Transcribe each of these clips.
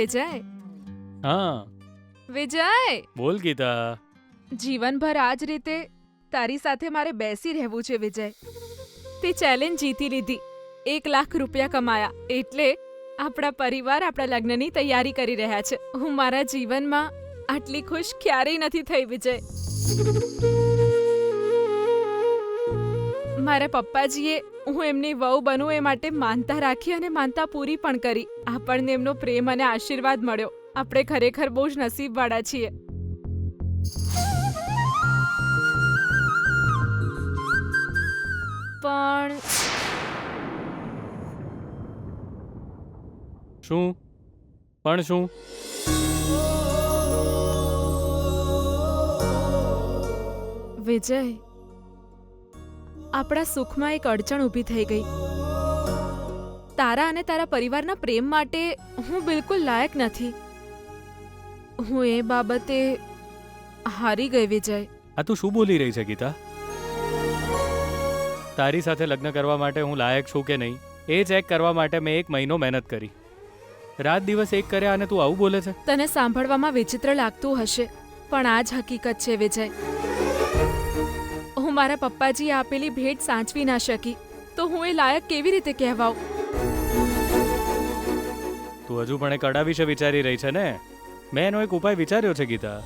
વિજય, હા વિજય, બોલ ગીતા. જીવનભર આ જ રીતે તારી સાથે મારે બેસી રહેવું છે વિજય. તે ચેલેન્જ જીતી લીધી, 1 લાખ રૂપિયા કમાયા, એટલે આપણા પરિવાર આપણા લગ્નની તૈયારી કરી રહ્યા છે. હું મારા જીવનમાં આટલી ખુશ ક્યારેય નથી થઈ વિજય. મારા પપ્પાજીએ હું એમની વહુ બનું એ માટે માનતા રાખી અને માનતા પૂરી પણ કરી. આપણને એમનો પ્રેમ અને આશીર્વાદ મળ્યો. આપણે ખરેખર બહુ જ નસીબવાળા છીએ. પણ શું પણ શું? વિજય, આપણા સુખમાં એક અડચણ ઊભી થઈ ગઈ. તારા અને તારા પરિવારના પ્રેમ માટે હું બિલકુલ લાયક નથી. હું એ બાબતે હારી ગઈ વિજય. આ તું શું બોલી રહી છે ગીતા? તારી સાથે લગ્ન કરવા માટે હું લાયક છું કે નહીં એ ચેક કરવા માટે મેં 1 મહિનો મહેનત કરી, રાત દિવસ એક કર્યા, અને તું આવું બોલે છે? તને સાંભળવામાં વિચિત્ર લાગતું હશે, પણ આ જ હકીકત છે વિજય. હું મારા પપ્પાજીએ આપેલી ભેટ સાચવી ના શકી, તો હું એ લાયક કેવી રીતે કહેવાઉં? તું હજુ પણ એ કડા વિશે વિચારી રહી છે ને? મેં એનો એક ઉપાય વિચાર્યો છે ગીતા.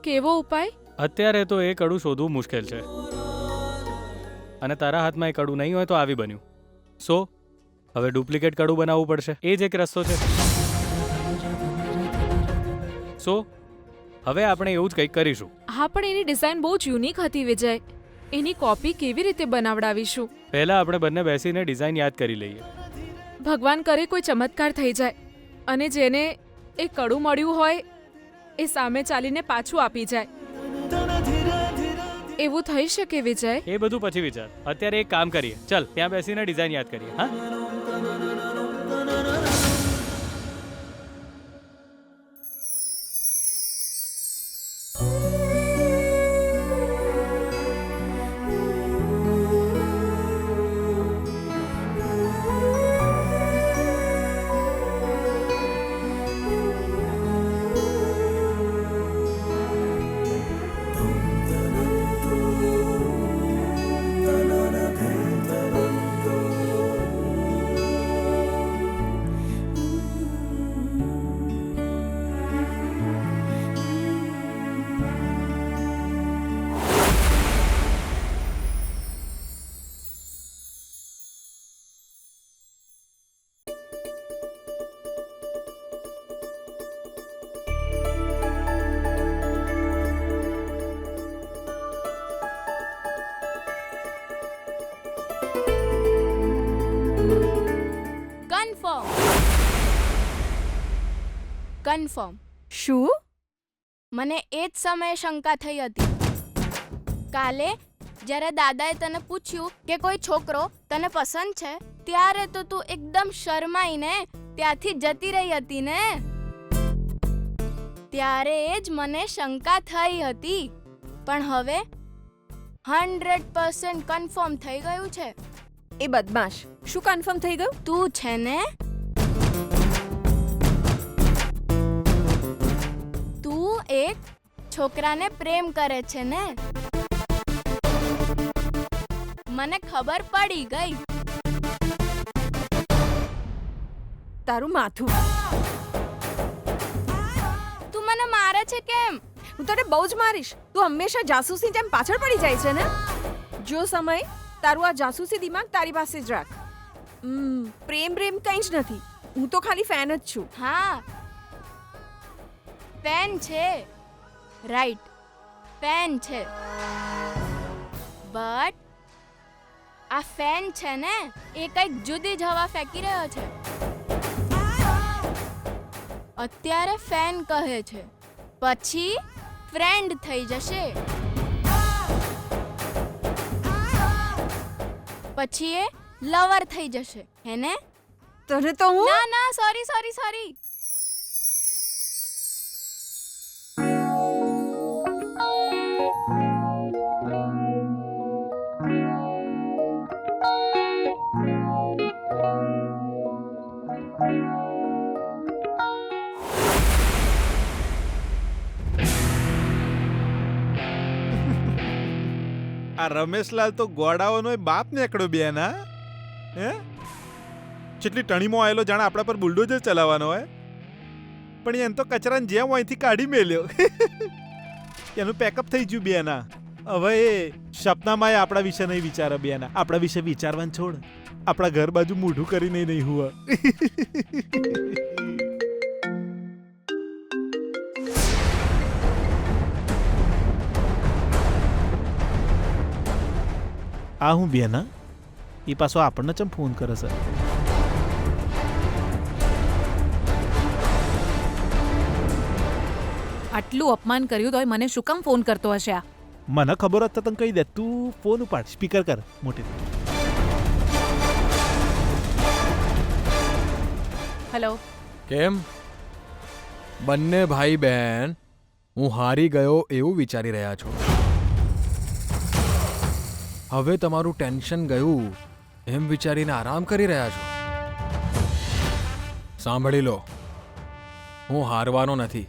કેવો ઉપાય? અત્યારે તો એ કડું શોધવું મુશ્કેલ છે, અને તારા હાથમાં એ કડું નહીં હોય તો આવી બન્યું. હવે ડુપ્લિકેટ કડું બનાવવું પડશે. એ જ એક રસ્તો છે. હવે આપણે એવું જ કંઈક કરીશું. હા, પણ એની ડિઝાઇન બહુ જ યુનિક હતી વિજય. એની કોપી કેવી રીતે બનાવડાવીશું? પહેલા આપણે બંને બેસીને ડિઝાઇન યાદ કરી લઈએ. ભગવાન કરે કોઈ ચમત્કાર થઈ જાય અને જેને એ કડું મળ્યું હોય એ સામે ચાલીને પાછું આપી જાય. એવું થઈ શકે વિજય? એ બધું પછી વિચાર. અત્યારે એક કામ કરીએ, ચલ ત્યાં બેસીને ડિઝાઇન યાદ કરીએ. હા, કન્ફર્મ. શું? મને એ જ સમયે શંકા થઈ હતી. કાલે જ્યારે દાદાએ તને પૂછ્યું કે કોઈ છોકરો તને પસંદ છે, ત્યારે તો તું એકદમ શરમાઈને ત્યાંથી જતી રહી હતી ને. ત્યારે જ મને શંકા થઈ હતી, પણ હવે 100% કન્ફર્મ થઈ ગયું છે. એ બદમાશ, શું કન્ફર્મ થઈ ગયું? તું છે ને, તું એક છોકરાને પ્રેમ કરે છે ને. મને ખબર પડી ગઈ. તારું માથું. તું મને મારે છે કેમ? હું તને બહુ જ મારીશ. તું હંમેશા જાસૂસની જેમ પાછળ પડી જાય છે ને. જો સમય, તારું આ જાસૂસી દિમાગ તારી પાસે જ રાખ. પ્રેમ કંઈ જ નથી. હું તો ખાલી ફેન જ છું. હા, ફેન છે. રાઈટ, ફેન છે. બટ આ ફેન છે ને, એ કંઈક જુદી જ હવા ફેંકી રહ્યો છે. અત્યારે ફેન કહે છે, પછી ફ્રેન્ડ થઈ જશે, પછી એ લવર થઈ જશે, હે ને? તને તો હું ના, સોરી. આ રમેશલાલ તો ગોડાઓનો બાપ નીકળ્યો બેન, હા? હે કેટલી ટણીમાં આવેલો, જાણે આપણા પર બુલડોઝર ચલાવવાનો હોય. પણ એને તો કચરાને જેમ અહીંથી કાઢી મેલ્યો. એનું પેકઅપ થઈ ગયું બેના. હવે એ સપનામાં આપણા વિશે નહીં વિચારે બેના. આપણા વિશે વિચારવાનું છોડ, આપણા ઘર બાજુ મોઢું કરીને નહીં હુવા. આ હું બેના, એ પાછો આપણને ચમ ફોન કરે છે? આટલું અપમાન કર્યું તોય મને શું કામ ફોન કરતો હશે આ? મને ખબર હોત તો તને કહી દે. તું ફોન ઉપાડ, સ્પીકર કર મોટેથી. હેલો. કેમ બંને ભાઈ બહેન હું હારી ગયો એવું વિચારી રહ્યા છો? હવે તમારું ટેન્શન ગયું એમ વિચારીને આરામ કરી રહ્યા છો? સાંભળી લો, હું હારવાનો નથી.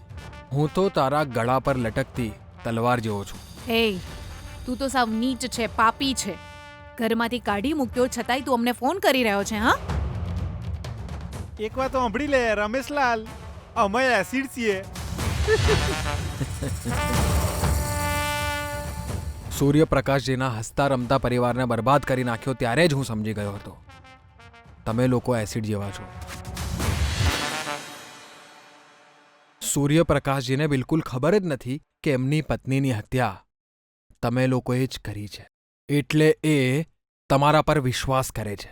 હું તો તારા ગળા પર લટકતી તલવાર જેવો છું. હે, તું તો સાવ નીચ છે, પાપી છે. ઘરમાંથી કાઢી મૂક્યો છતાંય તું અમને ફોન કરી રહ્યો છે, હા? એક વાત સાંભળી લે રમેશલાલ, અમે એસિડ છીએ. સૂર્યપ્રકાશજીના હસતા રમતા પરિવારને બરબાદ કરી નાખ્યો ત્યારે જ હું સમજી ગયો હતો તમે લોકો એસિડ જેવા છો. સૂર્યપ્રકાશજીને બિલકુલ ખબર જ નથી કે એમની પત્નીની હત્યા તમે લોકોએ જ કરી છે, એટલે એ તમારા પર વિશ્વાસ કરે છે.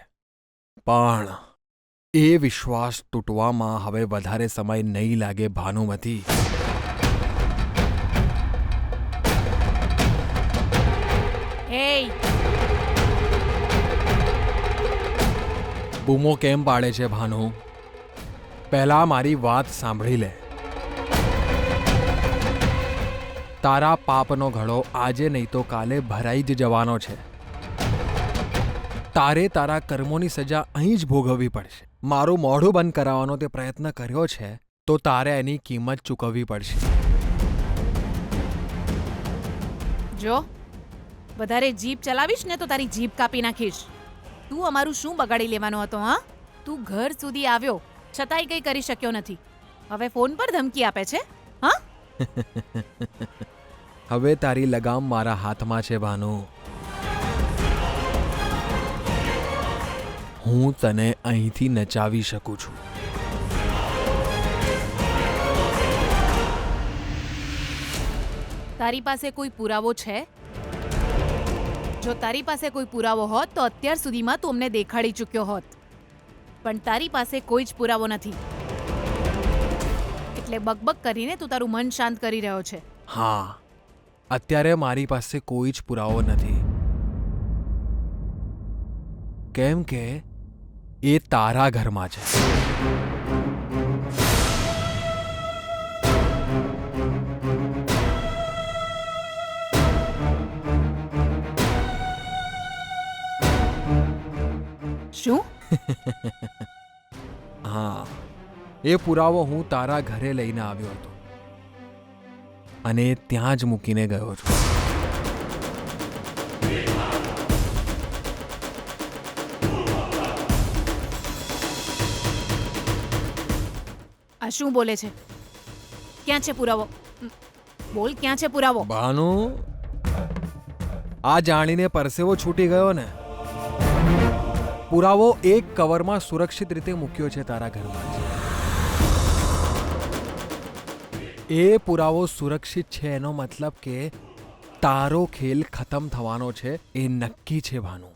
પણ એ વિશ્વાસ તૂટવામાં હવે વધારે સમય નહીં લાગે ભાનુમતી. હે, બૂમો કેમ પાડે છે ભાનુ? પહેલા મારી વાત સાંભળી લે. તારા પાપનો ઘડો આજે નહીં તો કાલે ભરાઈ જ જવાનો છે. તારે તારા કર્મોની સજા અહીં જ ભોગવવી પડશે. મારું મોઢું બંધ કરાવવાનો તે પ્રયત્ન કર્યો છે તો તારે એની કિંમત ચૂકવવી પડશે. જો વધારે જીભ ચલાવીશ ને તો તારી જીભ કાપી નાખીશ. તું અમારું શું બગાડી લેવાનો હતો, હા? તું ઘર સુધી આવ્યો છતાંય કંઈ કરી શક્યો નથી. હવે ફોન પર ધમકી આપે છે, હા? હવે તારી લગામ મારા હાથમાં છે ભાનુ. હું તને અહીંથી નચાવી શકું છું. તારી પાસે કોઈ પુરાવો છે? જો તારી પાસે કોઈ પુરાવો હોત તો અત્યાર સુધીમાં તું અમને દેખાડી ચૂક્યો હોત. પણ તારી પાસે કોઈ જ પુરાવો નથી, એટલે બકબક કરીને તું તારું મન શાંત કરી રહ્યો છે. હા, અત્યારે મારી પાસે કોઈ જ પુરાવો નથી, કેમ કે એ તારા ઘરમાં છે. શું? હા, એ પુરાવો હું તારા ઘરે લઈને આવ્યો હતો અને ત્યાં જ મૂકીને ગયો છું. આ શું બોલે છે? ક્યાં છે પુરાવો? બોલ, ક્યાં છે પુરાવો? ભાનુ, આ જાણીને પરસેવો છૂટી ગયો ને. પુરાવો એક કવરમાં સુરક્ષિત રીતે મૂક્યો છે તારા ઘરમાં. એ પુરાવો સુરક્ષિત છે એનો મતલબ કે તારો ખેલ ખતમ થવાનો છે એ નક્કી છે ભાનુ.